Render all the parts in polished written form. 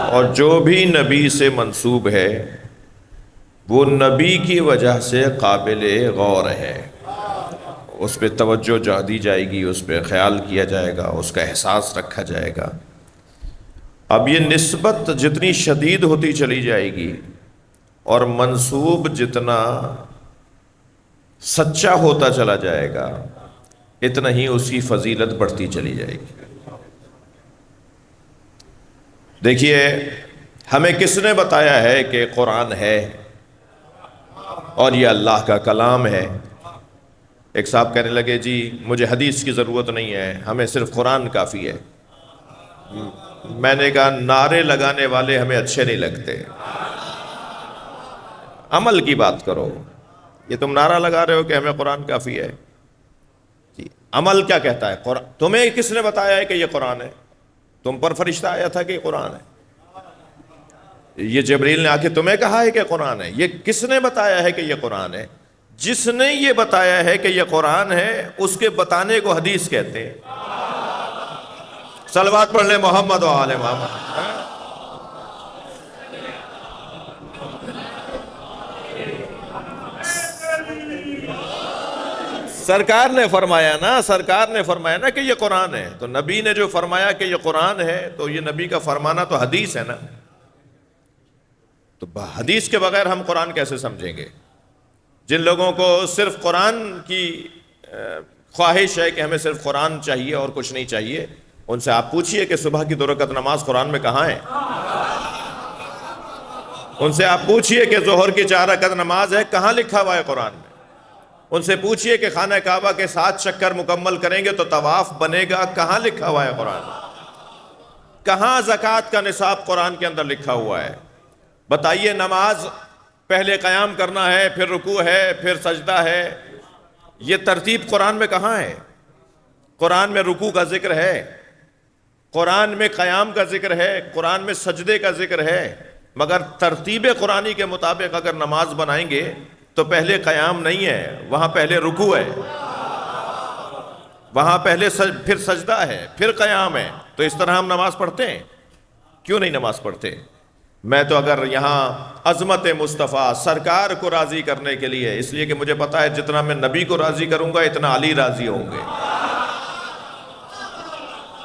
اور جو بھی نبی سے منسوب ہے وہ نبی کی وجہ سے قابل غور ہے، اس پہ توجہ دی جائے گی، اس پہ خیال کیا جائے گا، اس کا احساس رکھا جائے گا۔ اب یہ نسبت جتنی شدید ہوتی چلی جائے گی اور منسوب جتنا سچا ہوتا چلا جائے گا اتنا ہی اس کی فضیلت بڑھتی چلی جائے گی۔ دیکھیے، ہمیں کس نے بتایا ہے کہ قرآن ہے اور یہ اللہ کا کلام ہے؟ ایک صاحب کہنے لگے جی مجھے حدیث کی ضرورت نہیں ہے، ہمیں صرف قرآن کافی ہے۔ میں نے کہا نعرے لگانے والے ہمیں اچھے نہیں لگتے، عمل کی بات کرو۔ یہ تم نعرہ لگا رہے ہو کہ ہمیں قرآن کافی ہے، جی عمل کیا کہتا ہے؟ تمہیں کس نے بتایا ہے کہ یہ قرآن ہے؟ تم پر فرشتہ آیا تھا کہ یہ قرآن ہے؟ یہ جبریل نے آ کے تمہیں کہا ہے کہ قرآن ہے؟ یہ کس نے بتایا ہے کہ یہ قرآن ہے؟ جس نے یہ بتایا ہے کہ یہ قرآن ہے اس کے بتانے کو حدیث کہتے ہیں۔ صلوات پڑھ لیں محمد و آل محمد۔ سرکار نے فرمایا نا کہ یہ قرآن ہے، تو نبی نے جو فرمایا کہ یہ قرآن ہے تو یہ نبی کا فرمانا تو حدیث ہے نا۔ تو حدیث کے بغیر ہم قرآن کیسے سمجھیں گے؟ جن لوگوں کو صرف قرآن کی خواہش ہے کہ ہمیں صرف قرآن چاہیے اور کچھ نہیں چاہیے، ان سے آپ پوچھئے کہ صبح کی 2 رکعت نماز قرآن میں کہاں ہے؟ ان سے آپ پوچھئے کہ ظہر کی 4 رکعت نماز ہے، کہاں لکھا ہوا ہے قرآن میں؟ ان سے پوچھئے کہ خانہ کعبہ کے 7 چکر مکمل کریں گے تو طواف بنے گا، کہاں لکھا ہوا ہے قرآن میں؟ کہاں زکوٰۃ کا نصاب قرآن کے اندر لکھا ہوا ہے؟ بتائیے، نماز پہلے قیام کرنا ہے، پھر رکوع ہے، پھر سجدہ ہے، یہ ترتیب قرآن میں کہاں ہے؟ قرآن میں رکوع کا ذکر ہے، قرآن میں قیام کا ذکر ہے، قرآن میں سجدے کا ذکر ہے، مگر ترتیب قرآنی کے مطابق اگر نماز بنائیں گے تو پہلے قیام نہیں ہے، وہاں پہلے رکوع ہے، وہاں پہلے پھر سجدہ ہے، پھر قیام ہے۔ تو اس طرح ہم نماز پڑھتے ہیں؟ کیوں نہیں نماز پڑھتے؟ میں تو اگر یہاں عظمت مصطفیٰ سرکار کو راضی کرنے کے لیے، اس لیے کہ مجھے پتا ہے جتنا میں نبی کو راضی کروں گا اتنا علی راضی ہوں گے۔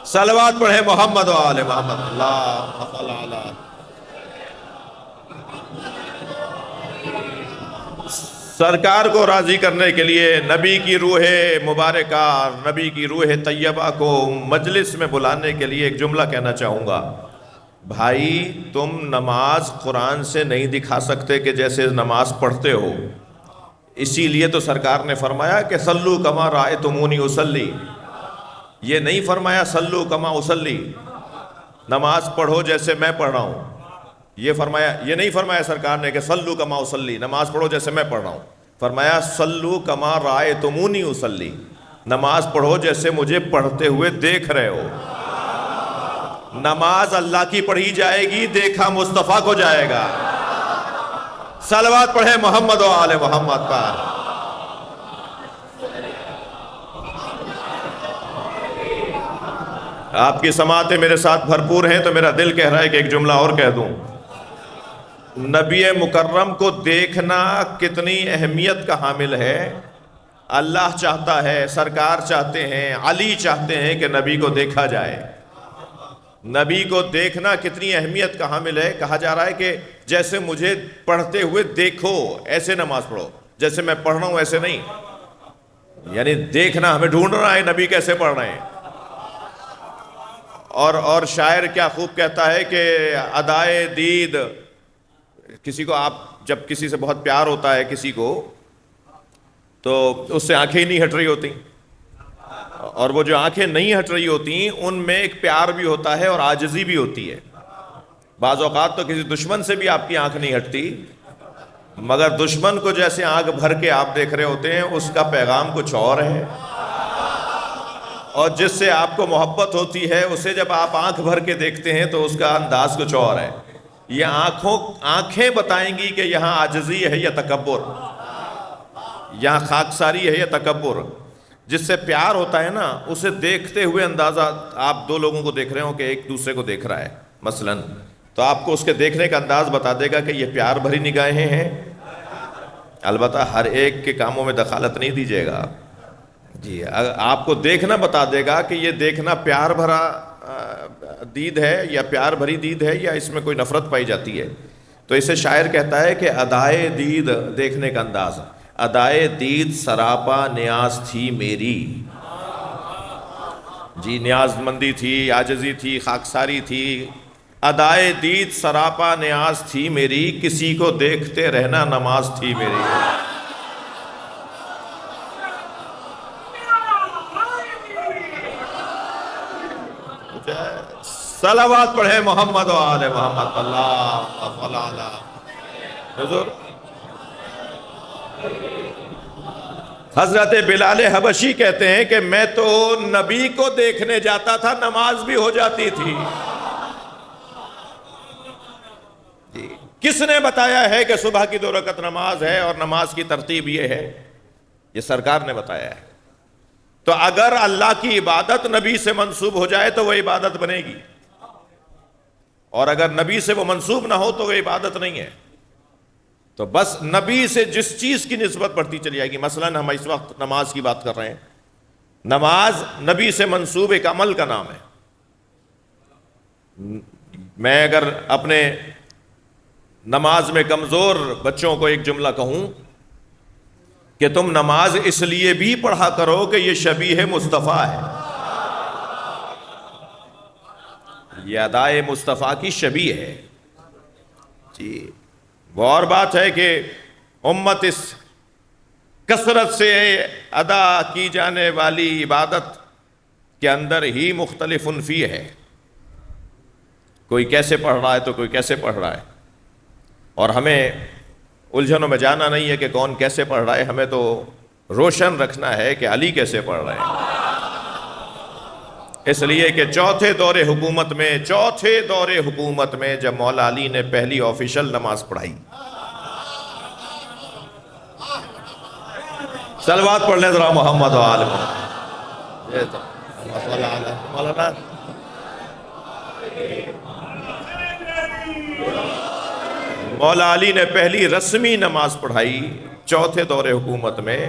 صلوات پڑھے محمد و آل محمد۔ اللہم صل علی۔ سرکار کو راضی کرنے کے لیے نبی کی روح مبارکہ، نبی کی روح طیبہ کو مجلس میں بلانے کے لیے ایک جملہ کہنا چاہوں گا۔ بھائی، تم نماز قرآن سے نہیں دکھا سکتے کہ جیسے نماز پڑھتے ہو، اسی لیے تو سرکار نے فرمایا کہ صلو کما رأیتمونی اصلی۔ یہ نہیں فرمایا صلو کما اصلی، نماز پڑھو جیسے میں پڑھ رہا ہوں۔ یہ نہیں فرمایا سرکار نے کہ صلو کما اصلی، نماز پڑھو جیسے میں پڑھ رہا ہوں۔ فرمایا صلو کما رأیتمونی اصلی، نماز پڑھو جیسے مجھے پڑھتے ہوئے دیکھ رہے ہو۔ نماز اللہ کی پڑھی جائے گی، دیکھا مصطفیٰ کو جائے گا۔ صلوات پڑھے محمد و آل محمد پر۔ آپ کی سماعتیں میرے ساتھ بھرپور ہیں تو میرا دل کہہ رہا ہے کہ ایک جملہ اور کہہ دوں۔ نبی مکرم کو دیکھنا کتنی اہمیت کا حامل ہے۔ اللہ چاہتا ہے، سرکار چاہتے ہیں، علی چاہتے ہیں کہ نبی کو دیکھا جائے۔ نبی کو دیکھنا کتنی اہمیت کا حامل ہے۔ کہا جا رہا ہے کہ جیسے مجھے پڑھتے ہوئے دیکھو، ایسے نماز پڑھو، جیسے میں پڑھ رہا ہوں ایسے نہیں۔ یعنی دیکھنا، ہمیں ڈھونڈ رہا ہے نبی کیسے پڑھ رہے ہیں۔ اور شاعر کیا خوب کہتا ہے کہ ادائے دید، کسی کو آپ جب کسی سے بہت پیار ہوتا ہے کسی کو تو اس سے آنکھیں ہی نہیں ہٹ رہی ہوتی، اور وہ جو آنکھیں نہیں ہٹ رہی ہوتی ان میں ایک پیار بھی ہوتا ہے اور عاجزی بھی ہوتی ہے۔ بعض اوقات تو کسی دشمن سے بھی آپ کی آنکھ نہیں ہٹتی، مگر دشمن کو جیسے آنکھ بھر کے آپ دیکھ رہے ہوتے ہیں اس کا پیغام کچھ اور ہے، اور جس سے آپ کو محبت ہوتی ہے اسے جب آپ آنکھ بھر کے دیکھتے ہیں تو اس کا انداز کچھ اور ہے۔ یہ آنکھیں بتائیں گی کہ یہاں عاجزی ہے یا تکبر، یہاں خاکساری ہے یا تکبر۔ جس سے پیار ہوتا ہے نا، اسے دیکھتے ہوئے اندازہ، آپ 2 لوگوں کو دیکھ رہے ہو کہ ایک دوسرے کو دیکھ رہا ہے، مثلا تو آپ کو اس کے دیکھنے کا انداز بتا دے گا کہ یہ پیار بھری نگاہیں ہیں. البتہ ہر ایک کے کاموں میں دخالت نہیں دیجیے گا جی. آپ کو دیکھنا بتا دے گا کہ یہ دیکھنا پیار بھرا دید ہے یا پیار بھری دید ہے یا اس میں کوئی نفرت پائی جاتی ہے. تو اسے شاعر کہتا ہے کہ ادائے دید دیکھنے کا انداز. ادائے دید سراپا نیاز تھی میری جی. نیاز مندی تھی، عاجزی تھی، خاکساری تھی. ادائے دید سراپا نیاز تھی میری، کسی کو دیکھتے رہنا نماز تھی میری. صلوات پڑھے محمد و آل محمد. اللہ حضور. حضرت بلال حبشی کہتے ہیں کہ میں تو نبی کو دیکھنے جاتا تھا، نماز بھی ہو جاتی تھی. کس نے بتایا ہے کہ صبح کی 2 رکعت نماز ہے اور نماز کی ترتیب یہ ہے؟ یہ سرکار نے بتایا ہے. تو اگر اللہ کی عبادت نبی سے منسوب ہو جائے تو وہ عبادت بنے گی، اور اگر نبی سے وہ منسوب نہ ہو تو وہ عبادت نہیں ہے. تو بس نبی سے جس چیز کی نسبت بڑھتی چلی جائے گی. مثلا ہم اس وقت نماز کی بات کر رہے ہیں. نماز نبی سے منسوب ایک عمل کا نام ہے. میں اگر اپنے نماز میں کمزور بچوں کو ایک جملہ کہوں کہ تم نماز اس لیے بھی پڑھا کرو کہ یہ شبیہ مصطفیٰ ہے، یہ ادائے مصطفیٰ کی شبیہ ہے جی. وہ اور بات ہے کہ امت اس کثرت سے ادا کی جانے والی عبادت کے اندر ہی مختلف فی ہے. کوئی کیسے پڑھ رہا ہے تو کوئی کیسے پڑھ رہا ہے، اور ہمیں الجھنوں میں جانا نہیں ہے کہ کون کیسے پڑھ رہا ہے. ہمیں تو روشن رکھنا ہے کہ علی کیسے پڑھ رہے ہیں. اس لیے کہ چوتھے دور حکومت میں جب مولا علی نے پہلی آفیشل نماز پڑھائی، صلوات پڑھ لیں ذرا محمد و آل محمد. مولانا مولا علی نے پہلی رسمی نماز پڑھائی چوتھے دور حکومت میں،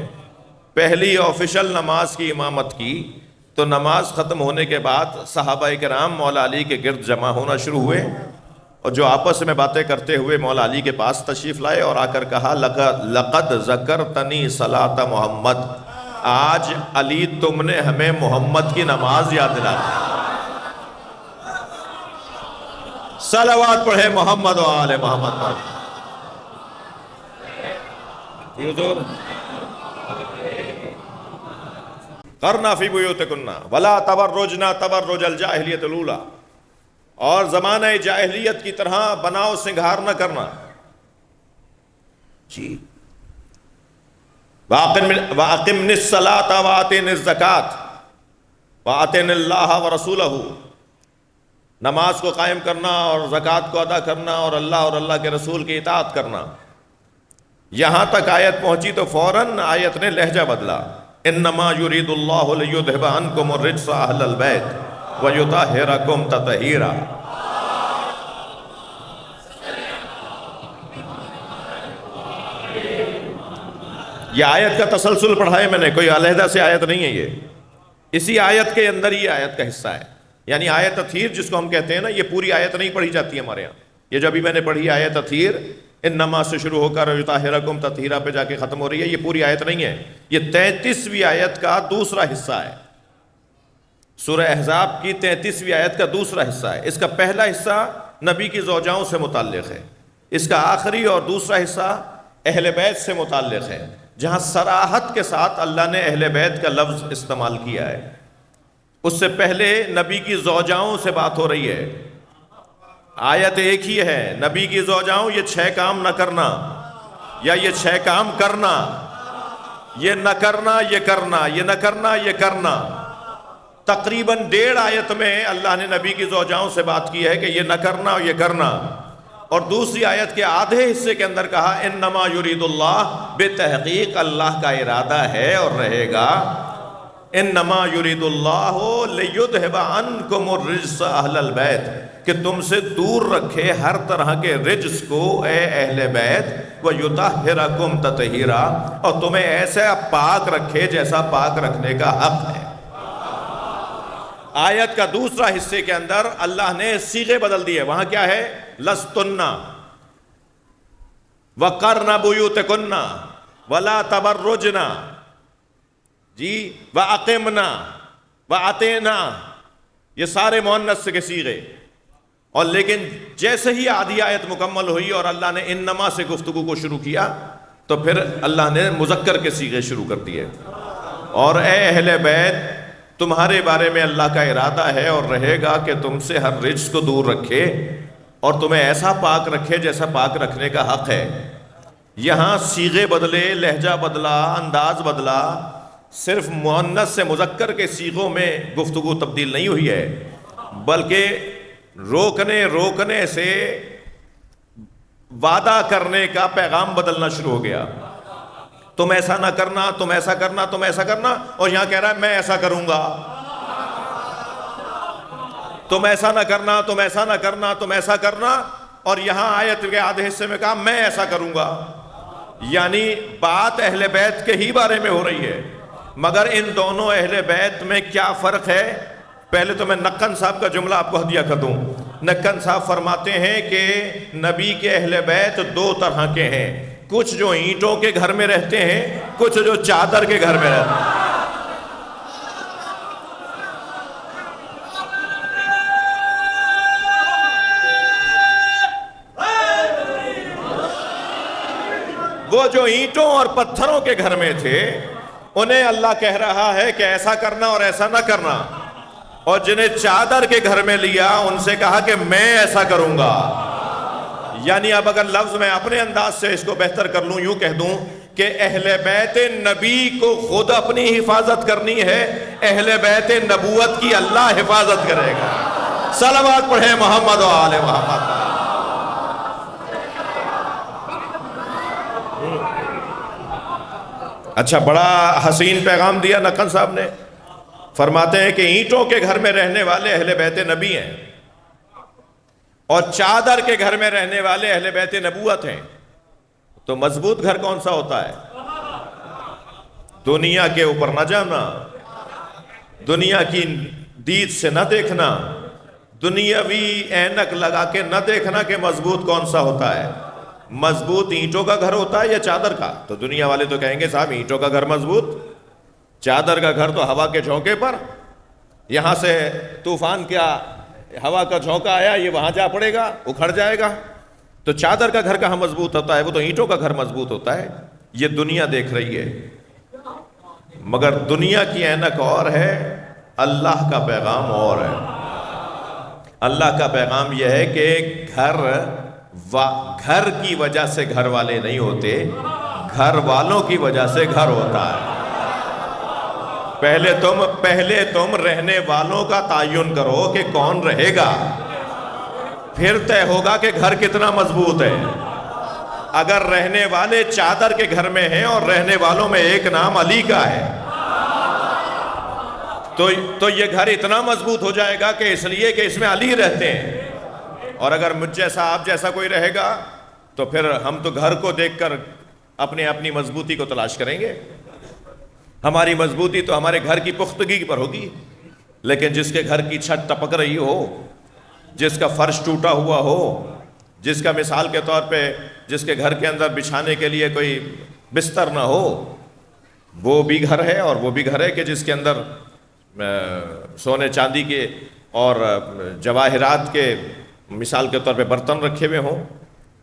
پہلی آفیشل نماز کی امامت کی. تو نماز ختم ہونے کے بعد صحابہ کرام مولا علی کے گرد جمع ہونا شروع ہوئے، اور جو آپس میں باتیں کرتے ہوئے مولا علی کے پاس تشریف لائے اور آ کر کہا لقد ذکرتنی صلاۃ محمد. آج علی تم نے ہمیں محمد کی نماز یاد دلا دی. صلوات پڑھے محمد و آل محمد. قرنا فی بیوتکن ولا تبرجنا تبرج الجاہلیت الاولی. اور زمانہ جاہلیت کی طرح بناؤ سنگھار نہ کرنا جی. وَأَقِمْنِ الصَّلَاةَ وَآتِنِ الزَّكَاةَ وَآتِنِ اللَّهَ وَرَسُولَهُ. نماز کو قائم کرنا اور زکوٰۃ کو ادا کرنا اور اللہ کے رسول کی اطاعت کرنا. یہاں تک آیت پہنچی تو فوراً آیت نے لہجہ بدلا. انما یرید اللہ لیذھب عنکم الرجس اہل البیت ویطہرکم تطہیرا. یہ آیت کا تسلسل پڑھا ہے میں نے، کوئی علیحدہ سے آیت نہیں ہے. یہ اسی آیت کے اندر یہ آیت کا حصہ ہے. یعنی آیت تطہیر جس کو ہم کہتے ہیں نا، یہ پوری آیت نہیں پڑھی جاتی ہے ہمارے یہاں. یہ جو ابھی میں نے پڑھی آیت تطہیر انما سے شروع ہو کر یطہرکم تطہیرا پہ جا کے ختم ہو رہی ہے، یہ پوری آیت نہیں ہے. یہ 33ویں آیت کا دوسرا حصہ ہے. سورہ احزاب کی 33ویں آیت کا دوسرا حصہ ہے. اس کا پہلا حصہ نبی کی زوجاؤں سے متعلق ہے. اس کا آخری اور دوسرا حصہ اہل بیت سے متعلق ہے، جہاں صراحت کے ساتھ اللہ نے اہل بیت کا لفظ استعمال کیا ہے. اس سے پہلے نبی کی زوجاؤں سے بات ہو رہی ہے. آیت ایک ہی ہے، نبی کی زوجاؤں یہ 6 کام نہ کرنا، یا یہ 6 کام کرنا، یہ نہ کرنا یہ کرنا، یہ نہ کرنا یہ کرنا. تقریباً 1.5 آیت میں اللہ نے نبی کی زوجاؤں سے بات کی ہے کہ یہ نہ کرنا اور یہ کرنا. اور دوسری آیت کے آدھے حصے کے اندر کہا انما یرید اللہ، بے تحقیق اللہ کا ارادہ ہے اور رہے گا انما یرید اللہ لیذھب عنکم الرجس اہل البیت، کہ تم سے دور رکھے ہر طرح کے رجس کو اے اہل بیت، ویطہرکم تطہیرا، اور تمہیں ایسا پاک رکھے جیسا پاک رکھنے کا حق ہے۔ آیت کا دوسرا حصے کے اندر اللہ نے صیغے بدل دیے، وہاں کیا ہے؟ لستن وقرن بیوتکن ولا تبرجن، جی، واقمنا واتینا، یہ سارے مؤنث کے صیغے، اور لیکن جیسے ہی آدھی آیت مکمل ہوئی اور اللہ نے انما سے گفتگو کو شروع کیا تو پھر اللہ نے مذکر کے صیغے شروع کر دیے۔ اور اے اہل بیت، تمہارے بارے میں اللہ کا ارادہ ہے اور رہے گا کہ تم سے ہر رجس کو دور رکھے اور تمہیں ایسا پاک رکھے جیسا پاک رکھنے کا حق ہے۔ یہاں صیغے بدلے، لہجہ بدلا، انداز بدلا، صرف مؤنث سے مذکر کے صیغوں میں گفتگو تبدیل نہیں ہوئی ہے، بلکہ روکنے سے وعدہ کرنے کا پیغام بدلنا شروع ہو گیا۔ تم ایسا نہ کرنا، تم ایسا کرنا، تم ایسا کرنا، اور یہاں کہہ رہا ہے میں ایسا کروں گا۔ تم ایسا نہ کرنا، تم ایسا نہ کرنا، تم ایسا کرنا، اور یہاں آیت کے آدھے حصے میں کہا میں ایسا کروں گا، یعنی بات اہل بیت کے ہی بارے میں ہو رہی ہے۔ مگر ان دونوں اہل بیت میں کیا فرق ہے؟ پہلے تو میں نقن صاحب کا جملہ آپ کو ہدیہ کر دوں۔ نقن صاحب فرماتے ہیں کہ نبی کے اہل بیت دو طرح کے ہیں، کچھ جو اینٹوں کے گھر میں رہتے ہیں، کچھ جو چادر کے گھر میں رہتے ہیں۔ وہ جو اینٹوں اور پتھروں کے گھر میں تھے انہیں اللہ کہہ رہا ہے کہ ایسا کرنا اور ایسا نہ کرنا، اور جنہیں چادر کے گھر میں لیا ان سے کہا کہ میں ایسا کروں گا۔ یعنی اب اگر لفظ میں اپنے انداز سے اس کو بہتر کر لوں، یوں کہہ دوں کہ اہل بیت نبی کو خود اپنی حفاظت کرنی ہے، اہل بیت نبوت کی اللہ حفاظت کرے گا۔ صلوات پڑھیں محمد و آل محمد۔ اچھا، بڑا حسین پیغام دیا نقن صاحب نے۔ فرماتے ہیں کہ اینٹوں کے گھر میں رہنے والے اہل بیت نبی ہیں اور چادر کے گھر میں رہنے والے اہل بیت نبوت ہیں۔ تو مضبوط گھر کون سا ہوتا ہے؟ دنیا کے اوپر نہ جانا، دنیا کی دید سے نہ دیکھنا، دنیاوی اینک لگا کے نہ دیکھنا کہ مضبوط کون سا ہوتا ہے۔ مضبوط اینٹوں کا گھر ہوتا ہے یا چادر کا؟ تو دنیا والے تو کہیں گے صاحب اینٹوں کا گھر مضبوط، چادر کا گھر تو ہوا کے جھونکے پر، یہاں سے طوفان کیا ہوا کا جھونکا آیا یہ وہاں جا پڑے گا، اکھڑ جائے گا۔ تو چادر کا گھر کہاں مضبوط ہوتا ہے؟ وہ تو اینٹوں کا گھر مضبوط ہوتا ہے۔ یہ دنیا دیکھ رہی ہے، مگر دنیا کی اینک اور ہے، اللہ کا پیغام اور ہے۔ اللہ کا پیغام یہ ہے کہ گھر کی وجہ سے گھر والے نہیں ہوتے، گھر والوں کی وجہ سے گھر ہوتا ہے۔ پہلے تم رہنے والوں کا تعین کرو کہ کون رہے گا، پھر طے ہوگا کہ گھر کتنا مضبوط ہے۔ اگر رہنے والے چادر کے گھر میں ہیں اور رہنے والوں میں ایک نام علی کا ہے تو یہ گھر اتنا مضبوط ہو جائے گا کہ اس لیے کہ اس میں علی رہتے ہیں۔ اور اگر مجھ جیسا آپ جیسا کوئی رہے گا تو پھر ہم تو گھر کو دیکھ کر اپنی مضبوطی کو تلاش کریں گے۔ ہماری مضبوطی تو ہمارے گھر کی پختگی پر ہوگی، لیکن جس کے گھر کی چھت ٹپک رہی ہو، جس کا فرش ٹوٹا ہوا ہو، جس کا مثال کے طور پہ جس کے گھر کے اندر بچھانے کے لیے کوئی بستر نہ ہو، وہ بھی گھر ہے۔ اور وہ بھی گھر ہے کہ جس کے اندر سونے چاندی کے اور جواہرات کے مثال کے طور پہ برتن رکھے ہوئے ہوں،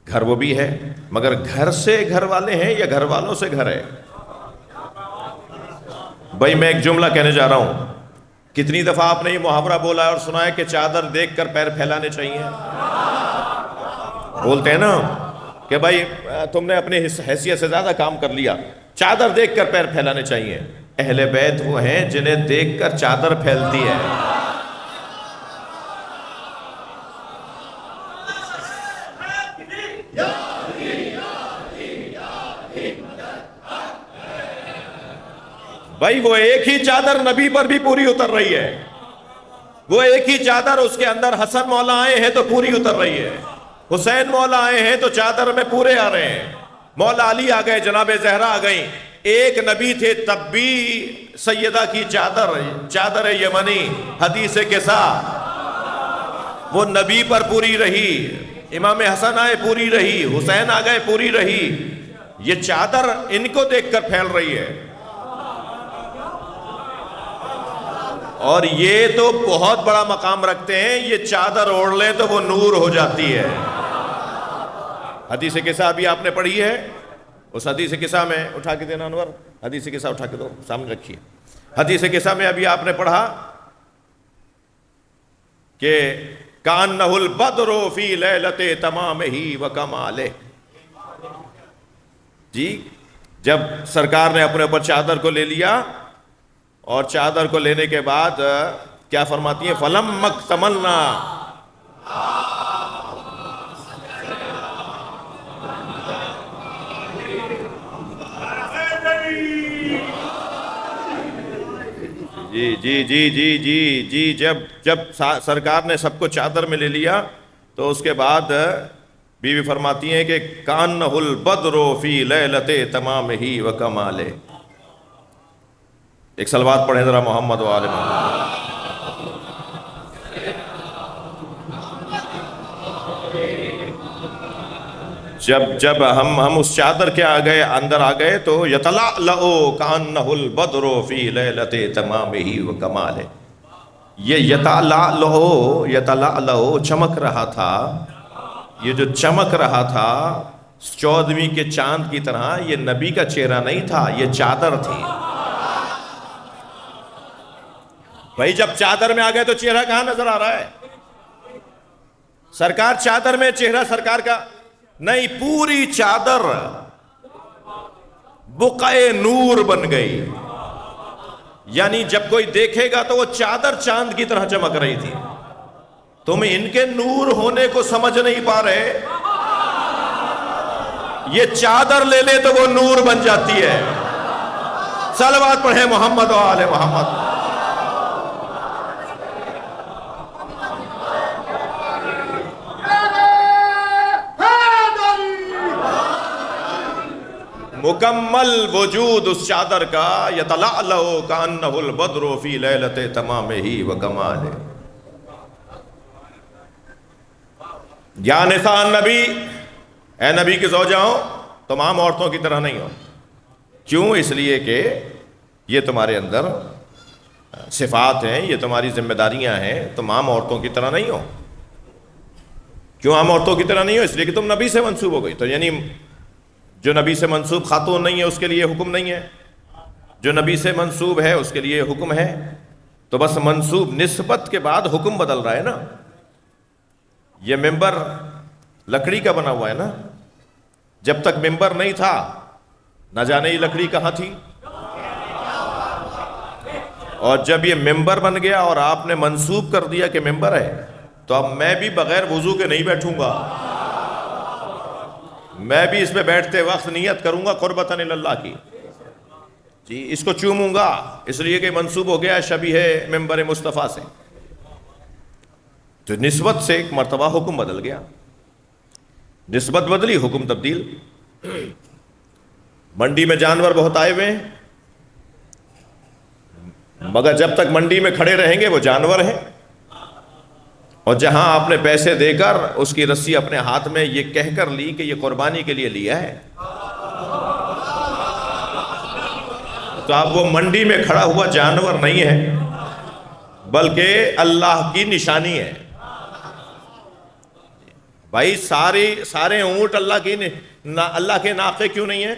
گھر وہ بھی ہے۔ مگر گھر سے گھر والے ہیں یا گھر والوں سے گھر ہے؟ بھائی میں ایک جملہ کہنے جا رہا ہوں، کتنی دفعہ آپ نے یہ محاورہ بولا ہے اور سنا ہے کہ چادر دیکھ کر پیر پھیلانے چاہیے؟ بولتے ہیں نا کہ بھائی تم نے اپنی حیثیت سے زیادہ کام کر لیا، چادر دیکھ کر پیر پھیلانے چاہیے۔ اہل بیت وہ ہیں جنہیں دیکھ کر چادر پھیلتی ہے۔ بھائی وہ ایک ہی چادر نبی پر بھی پوری اتر رہی ہے، وہ ایک ہی چادر، اس کے اندر حسن مولا آئے ہیں تو پوری اتر رہی ہے، حسین مولا آئے ہیں تو چادر میں پورے آ رہے ہیں، مولا علی آ گئے، جناب زہرا آ گئیں، ایک نبی تھے تب بھی سیدہ کی چادر یمنی حدیث کسا وہ نبی پر پوری رہی، امام حسن آئے پوری رہی، حسین آ گئے پوری رہی، یہ چادر ان کو دیکھ کر پھیل رہی ہے، اور یہ تو بہت بڑا مقام رکھتے ہیں، یہ چادر اوڑھ لیں تو وہ نور ہو جاتی ہے۔ حدیث قصہ بھی آپ نے پڑھی ہے، اس حدیث قصہ میں اٹھا کے دینا انور، حدیث قصہ اٹھا کے دو، سامنے رکھیے۔ حدیث قصہ میں ابھی آپ نے پڑھا کہ کانہ البدر فی لیلۃ تمامہ وکمالہ، جی جب سرکار نے اپنے اوپر چادر کو لے لیا، اور چادر کو لینے کے بعد کیا فرماتی ہیں، فَلَمَّا اكْتَمَلْنَا، جی جی جی جی جی جی جب سرکار نے سب کو چادر میں لے لیا تو اس کے بعد بیوی فرماتی ہیں کہ کانہ البدر فی لیلۃ تمامہ وکمالہ۔ ایک صلوات پڑھیں ذرا محمد و آل محمد۔ جب ہم اس چادر کے اندر آ گئے تو یتلألأ کانہ البدر فی لیلۃ تمامہ وکمالہ، یہ یتلألأ چمک رہا تھا، یہ جو چمک رہا تھا 14ویں کے چاند کی طرح، یہ نبی کا چہرہ نہیں تھا، یہ چادر تھی۔ بھائی جب چادر میں آ گئے تو چہرہ کہاں نظر آ رہا ہے؟ سرکار چادر میں، چہرہ سرکار کا نہیں، پوری چادر بقعہ نور بن گئی، یعنی جب کوئی دیکھے گا تو وہ چادر چاند کی طرح چمک رہی تھی۔ تم ان کے نور ہونے کو سمجھ نہیں پا رہے، یہ چادر لے لے تو وہ نور بن جاتی ہے۔ صلوات پڑھیں محمد و آل محمد۔ مکمل وجود اس چادر کا، یتلألأ کانہ البدر فی لیلۃ تمامہ وکمالہ۔ یا نساء النبی، اے نبی کی زوجاؤں، تمام عورتوں کی طرح نہیں ہو۔ کیوں؟ اس لیے کہ یہ تمہارے اندر صفات ہیں، یہ تمہاری ذمہ داریاں ہیں، تم عام عورتوں کی طرح نہیں ہو۔ کیوں عام عورتوں کی طرح نہیں ہو؟ اس لیے کہ تم نبی سے منسوب ہو گئی، تو یعنی جو نبی سے منسوب خاتون نہیں ہے اس کے لیے حکم نہیں ہے، جو نبی سے منسوب ہے اس کے لیے حکم ہے۔ تو بس منسوب نسبت کے بعد حکم بدل رہا ہے نا۔ یہ ممبر لکڑی کا بنا ہوا ہے نا، جب تک ممبر نہیں تھا نہ جانے یہ لکڑی کہاں تھی، اور جب یہ ممبر بن گیا اور آپ نے منسوب کر دیا کہ ممبر ہے، تو اب میں بھی بغیر وضو کے نہیں بیٹھوں گا، میں بھی اس پہ بیٹھتے وقت نیت کروں گا قربتاً اللہ کی، جی اس کو چوموں گا، اس لیے کہ منسوب ہو گیا شبیہ ممبر مصطفیٰ سے۔ تو نسبت سے ایک مرتبہ حکم بدل گیا، نسبت بدلی، حکم تبدیل۔ منڈی میں جانور بہت آئے ہوئے ہیں، مگر جب تک منڈی میں کھڑے رہیں گے وہ جانور ہیں، اور جہاں آپ نے پیسے دے کر اس کی رسی اپنے ہاتھ میں یہ کہہ کر لی کہ یہ قربانی کے لیے لیا ہے، تو اب وہ منڈی میں کھڑا ہوا جانور نہیں ہے بلکہ اللہ کی نشانی ہے۔ بھائی سارے اونٹ اللہ کے ناقے کیوں نہیں ہیں؟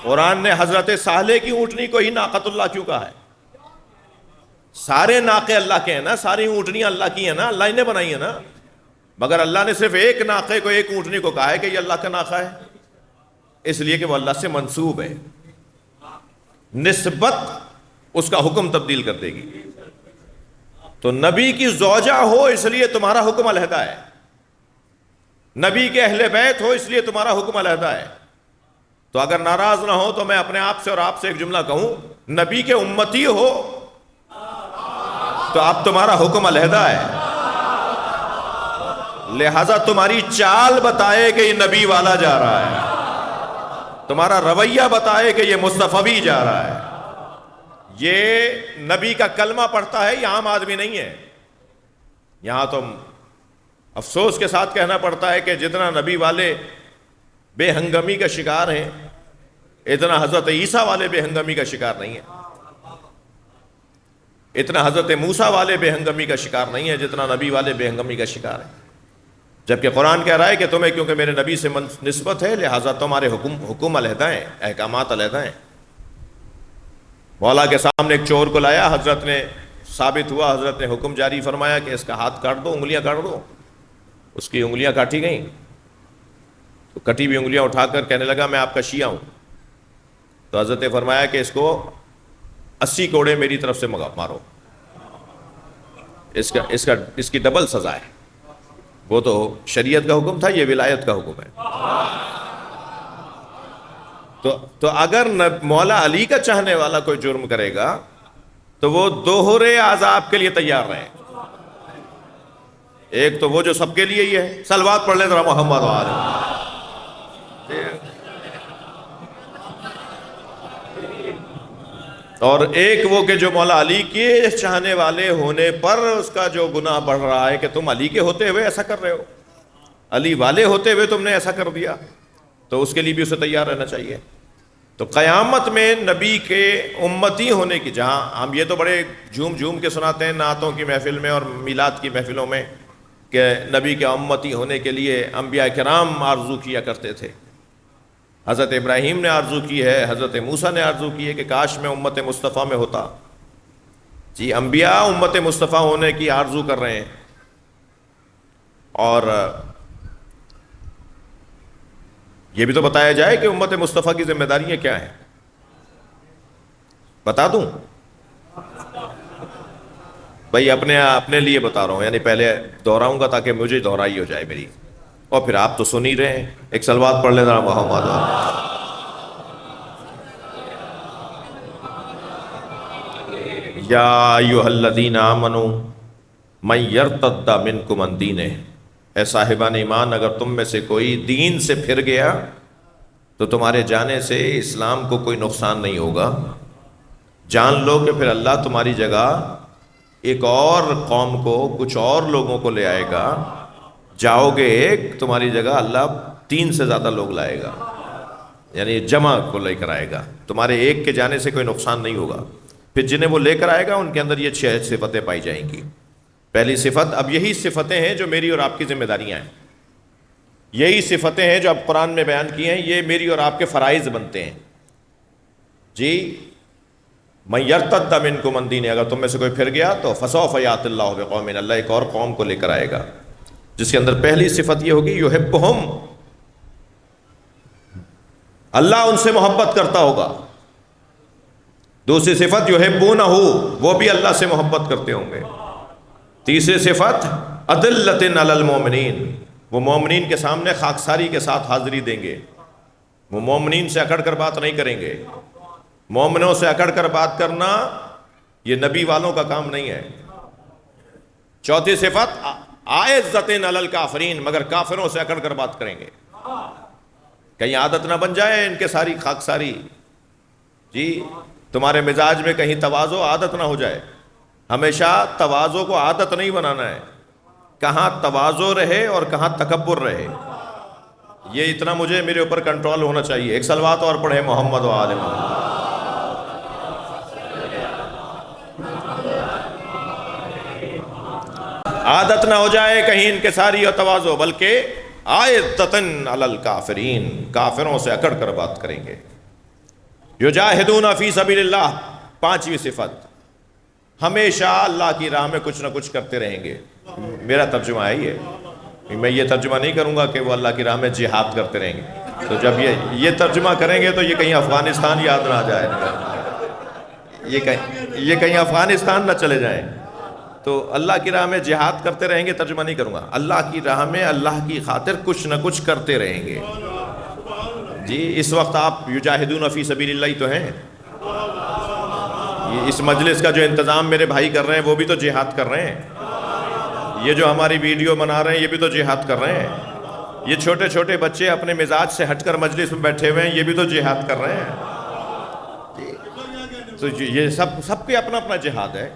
قرآن نے حضرت صالح کی اونٹنی کو ہی ناقۃ اللہ کیوں کہا ہے؟ سارے ناقے اللہ کے ہیں نا، ساری اونٹنیاں اللہ کی ہیں نا، اللہ نے بنائی ہیں نا، مگر اللہ نے صرف ایک ناقے کو، ایک اونٹنی کو کہا ہے کہ یہ اللہ کا ناقہ ہے، اس لیے کہ وہ اللہ سے منسوب ہے۔ نسبت اس کا حکم تبدیل کر دے گی۔ تو نبی کی زوجہ ہو اس لیے تمہارا حکم علیحدہ ہے، نبی کے اہل بیت ہو اس لیے تمہارا حکم علیحدہ ہے۔ تو اگر ناراض نہ ہو تو میں اپنے آپ سے اور آپ سے ایک جملہ کہوں، نبی کے امتی ہو تو اب تمہارا حکم علیحدہ ہے، لہذا تمہاری چال بتائے کہ یہ نبی والا جا رہا ہے، تمہارا رویہ بتائے کہ یہ مصطفی جا رہا ہے۔ یہ نبی کا کلمہ پڑھتا ہے، یہ عام آدمی نہیں ہے۔ یہاں تو افسوس کے ساتھ کہنا پڑتا ہے کہ جتنا نبی والے بے ہنگمی کا شکار ہیں، اتنا حضرت عیسیٰ والے بے ہنگمی کا شکار نہیں ہے، اتنا حضرت موسیٰ والے بے ہنگمی کا شکار نہیں ہے جتنا نبی والے بے ہنگمی کا شکار ہے۔ جبکہ قرآن کہہ رہا ہے کہ تمہیں کیونکہ میرے نبی سے نسبت ہے لہٰذا تمہارے حکم علیحدہ ہیں، احکامات علیحدہ ہیں۔ مولا کے سامنے ایک چور کو لایا، حضرت نے ثابت ہوا، حضرت نے حکم جاری فرمایا کہ اس کا ہاتھ کاٹ دو، انگلیاں کاٹ دو۔ اس کی انگلیاں کاٹی گئیں تو کٹی ہوئی انگلیاں اٹھا کر کہنے لگا میں آپ کا شیعہ ہوں۔ تو حضرت نے فرمایا کہ اس کو 80 کوڑے میری طرف سے مارو، اس کی ڈبل سزا ہے۔ وہ تو شریعت کا حکم تھا، یہ ولایت کا حکم ہے۔ تو اگر مولا علی کا چاہنے والا کوئی جرم کرے گا تو وہ دوہرے عذاب کے لیے تیار رہے۔ ایک تو وہ جو سب کے لیے ہی ہے، صلوات پڑھ لیں ذرا محمد وآلہ۔ اور ایک وہ کہ جو مولا علی کے چاہنے والے ہونے پر اس کا جو گناہ بڑھ رہا ہے کہ تم علی کے ہوتے ہوئے ایسا کر رہے ہو، علی والے ہوتے ہوئے تم نے ایسا کر دیا، تو اس کے لیے بھی اسے تیار رہنا چاہیے۔ تو قیامت میں نبی کے امتی ہونے کی، جہاں ہم یہ تو بڑے جھوم کے سناتے ہیں نعتوں کی محفل میں اور میلاد کی محفلوں میں کہ نبی کے امتی ہونے کے لیے انبیاء کرام آرزو کیا کرتے تھے، حضرت ابراہیم نے آرزو کی ہے، حضرت موسیٰ نے آرزو کی ہے کہ کاش میں امت مصطفیٰ میں ہوتا۔ جی انبیاء امت مصطفیٰ ہونے کی آرزو کر رہے ہیں، اور یہ بھی تو بتایا جائے کہ امت مصطفیٰ کی ذمہ داریاں کیا ہیں، بتا دوں؟ بھائی اپنے لیے بتا رہا ہوں، یعنی پہلے دہراؤں گا تاکہ مجھے دہرائی ہو جائے میری، اور پھر آپ تو سن ہی رہے ہیں۔ ایک صلوات پڑھ لیں ذرا محمد۔ یا ایھا الذین آمنوا من یرتد منکم عن دینہ، اے صاحبان ایمان اگر تم میں سے کوئی دین سے پھر گیا تو تمہارے جانے سے اسلام کو کوئی نقصان نہیں ہوگا، جان لو کہ پھر اللہ تمہاری جگہ ایک اور قوم کو، کچھ اور لوگوں کو لے آئے گا، جاؤ گے ایک، تمہاری جگہ اللہ 3 سے زیادہ لوگ لائے گا، یعنی جمع کو لے کر آئے گا، تمہارے ایک کے جانے سے کوئی نقصان نہیں ہوگا۔ پھر جنہیں وہ لے کر آئے گا ان کے اندر یہ 6 صفتیں پائی جائیں گی۔ پہلی صفت، اب یہی صفتیں ہیں جو میری اور آپ کی ذمہ داریاں ہیں، یہی صفتیں ہیں جو اب قرآن میں بیان کی ہیں، یہ میری اور آپ کے فرائض بنتے ہیں۔ جی من یرتد منکم عن دینہ، اگر تم میں سے کوئی پھر گیا تو فسوف یأتی اللہ بقوم، اللہ ایک اور قوم کو لے کر آئے گا جس کے اندر پہلی صفت یہ ہوگی یحبہم، اللہ ان سے محبت کرتا ہوگا۔ دوسری صفت یحبونہ، وہ بھی اللہ سے محبت کرتے ہوں گے۔ تیسری صفت اذلۃ علی المؤمنین، وہ مومنین کے سامنے خاکساری کے ساتھ حاضری دیں گے، وہ مومنین سے اکڑ کر بات نہیں کریں گے۔ مومنوں سے اکڑ کر بات کرنا یہ نبی والوں کا کام نہیں ہے۔ چوتھی صفت اعزۃ علی الکافرین، مگر کافروں سے اکڑ کر بات کریں گے، کہیں عادت نہ بن جائے ان کے ساری خاکساری، جی تمہارے مزاج میں کہیں تواضع عادت نہ ہو جائے۔ ہمیشہ تواضع کو عادت نہیں بنانا ہے، کہاں تواضع رہے اور کہاں تکبر رہے، یہ اتنا مجھے میرے اوپر کنٹرول ہونا چاہیے۔ ایک صلوات اور پڑھے محمد و آل محمد۔ عادت نہ ہو جائے کہیں انکساری اور تواضع، بلکہ اعزۃ علی الکافرین، کافروں سے اکڑ کر بات کریں گے۔ یجاہدون فی سبیل اللہ، پانچویں صفت ہمیشہ اللہ کی راہ میں کچھ نہ کچھ کرتے رہیں گے۔ میرا ترجمہ ہے یہ، میں یہ ترجمہ نہیں کروں گا کہ وہ اللہ کی راہ میں جہاد کرتے رہیں گے، تو جب یہ ترجمہ کریں گے تو یہ کہیں افغانستان یاد نہ آ جائے، یہ کہیں افغانستان نہ چلے جائیں۔ تو اللہ کی راہ میں جہاد کرتے رہیں گے ترجمہ نہیں کروں گا، اللہ کی راہ میں اللہ کی خاطر کچھ نہ کچھ کرتے رہیں گے۔ جی اس وقت آپ یجاہدون فی سبیل اللہ تو ہیں. اس مجلس کا جو انتظام میرے بھائی کر رہے ہیں وہ بھی تو جہاد کر رہے ہیں. یہ جو ہماری ویڈیو بنا رہے ہیں یہ بھی تو جہاد کر رہے ہیں. یہ چھوٹے چھوٹے بچے اپنے مزاج سے ہٹ کر مجلس میں بیٹھے ہوئے ہیں یہ بھی تو جہاد کر رہے ہیں. تو یہ سب کے اپنا اپنا جہاد ہے.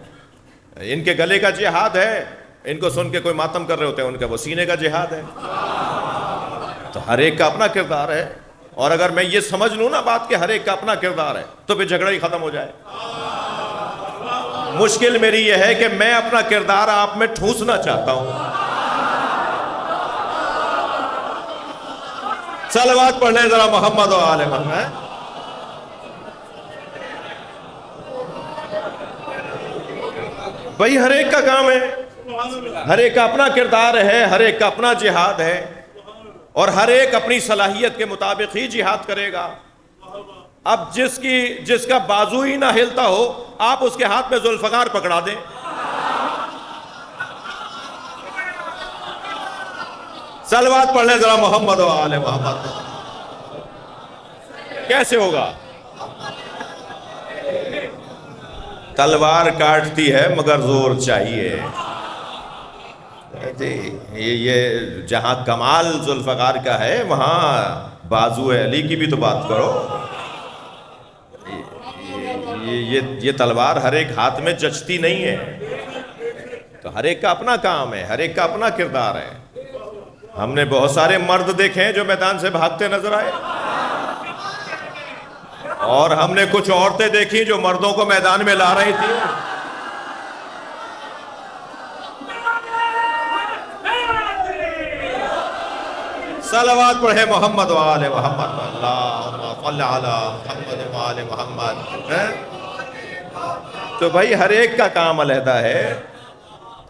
ان کے گلے کا جہاد ہے, ان کو سن کے کوئی ماتم کر رہے ہوتے ہیں, ان کا وہ سینے کا جہاد ہے. تو ہر ایک کا اپنا کردار ہے. اور اگر میں یہ سمجھ لوں نا بات کہ ہر ایک کا اپنا کردار ہے تو پھر جھگڑا ہی ختم ہو جائے. مشکل میری یہ ہے کہ میں اپنا کردار آپ میں ٹھوسنا چاہتا ہوں. صلوات پڑھ لیں ذرا محمد و آل محمد. بھائی ہر ایک کا کام ہے, ہر ایک کا اپنا کردار ہے, ہر ایک کا اپنا جہاد ہے, اور ہر ایک اپنی صلاحیت کے مطابق ہی جہاد کرے گا. اب جس کا بازو ہی نہ ہلتا ہو آپ اس کے ہاتھ میں ذوالفقار پکڑا دیں. صلوات پڑھ لیں ذرا محمد و آل محمد. کیسے ہوگا؟ تلوار کاٹتی ہے مگر زور چاہیے. یہ جہاں کمال ذوالفقار کا ہے وہاں بازو علی کی بھی تو بات کرو. یہ تلوار ہر ایک ہاتھ میں جچتی نہیں ہے. تو ہر ایک کا اپنا کام ہے, ہر ایک کا اپنا کردار ہے. ہم نے بہت سارے مرد دیکھے ہیں جو میدان سے بھاگتے نظر آئے, اور ہم نے کچھ عورتیں دیکھی جو مردوں کو میدان میں لا رہی تھی. صلوات پڑھے محمد و آل محمد. اللہم صل علی محمد و آل محمد. تو بھائی ہر ایک کا کام علیحدہ ہے,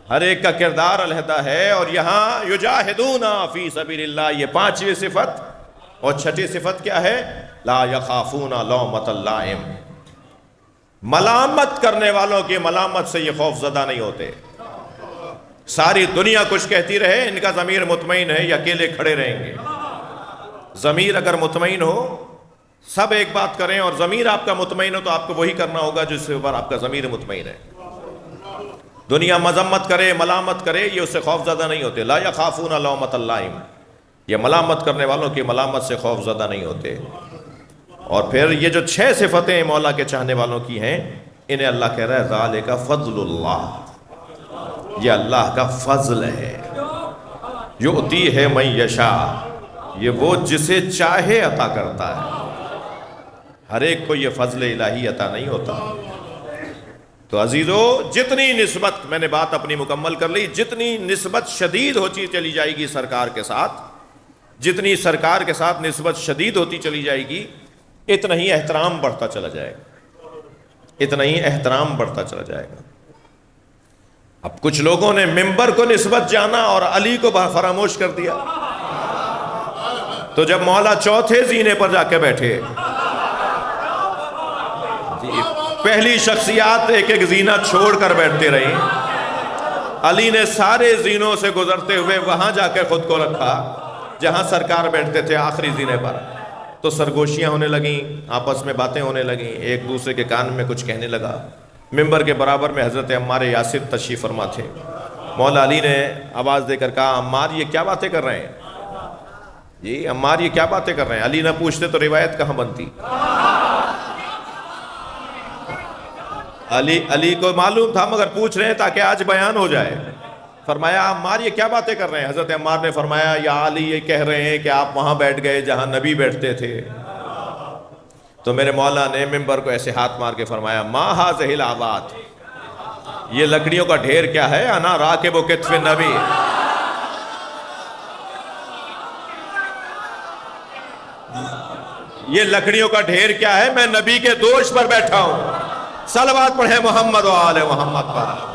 ہر ایک کا کردار علیحدہ ہے. اور یہاں یجاہدون فی سبیل اللہ یہ 5ویں صفت. اور 6ٹھی صفت کیا ہے؟ لا یخافون لومۃ اللائم. ملامت کرنے والوں کی ملامت سے یہ خوف زدہ نہیں ہوتے. ساری دنیا کچھ کہتی رہے ان کا ضمیر مطمئن ہے, یہ اکیلے کھڑے رہیں گے. ضمیر اگر مطمئن ہو, سب ایک بات کریں اور ضمیر آپ کا مطمئن ہو تو آپ کو وہی کرنا ہوگا جس سے اوپر آپ کا ضمیر مطمئن ہے. دنیا مذمت کرے ملامت کرے یہ اس سے خوف زدہ نہیں ہوتے. لا یخافون لومۃ اللائم, یہ ملامت کرنے والوں کی ملامت سے خوف زدہ نہیں ہوتے. اور پھر یہ جو 6 صفتیں مولا کے چاہنے والوں کی ہیں انہیں اللہ کہہ رہا ہے ذالک فضل اللہ, یہ اللہ کا فضل ہے. یؤتی ہے من یشاء, یہ وہ جسے چاہے عطا کرتا ہے. ہر ایک کو یہ فضل الہی عطا نہیں ہوتا. تو عزیزو جتنی نسبت, میں نے بات اپنی مکمل کر لی, جتنی نسبت شدید ہوتی چلی جائے گی سرکار کے ساتھ, جتنی سرکار کے ساتھ نسبت شدید ہوتی چلی جائے گی اتنا ہی احترام بڑھتا چلا جائے گا, اتنا ہی احترام بڑھتا چلا جائے گا. اب کچھ لوگوں نے ممبر کو نسبت جانا اور علی کو فراموش کر دیا. تو جب مولا چوتھے زینے پر جا کے بیٹھے, پہلی شخصیات ایک ایک زینہ چھوڑ کر بیٹھتے رہی, علی نے سارے زینوں سے گزرتے ہوئے وہاں جا کے خود کو رکھا جہاں سرکار بیٹھتے تھے آخری زینے پر. تو سرگوشیاں ہونے لگیں, آپس میں باتیں ہونے لگیں, ایک دوسرے کے کان میں کچھ کہنے لگا. ممبر کے برابر میں حضرت عمار یاسر تشریف فرما تھے. مولا علی نے آواز دے کر کہا عمار یہ کیا باتیں کر رہے ہیں؟ جی عمار یہ کیا باتیں کر رہے ہیں؟ علی نہ پوچھتے تو روایت کہاں بنتی. علی کو معلوم تھا مگر پوچھ رہے ہیں تاکہ آج بیان ہو جائے. فرمایا عمار یہ کیا باتیں کر رہے ہیں؟ حضرت عمار نے فرمایا یا علی یہ کہہ رہے ہیں کہ آپ وہاں بیٹھ گئے جہاں نبی بیٹھتے تھے. تو میرے مولا نے ممبر کو ایسے ہاتھ مار کے فرمایا ما ھذہ الآبات, یہ لکڑیوں کا ڈھیر کیا ہے؟ انا راکب کتف النبی, یہ لکڑیوں کا ڈھیر کیا ہے؟ میں نبی کے دوش پر بیٹھا ہوں. صلوات پڑھے محمد و آل محمد پر.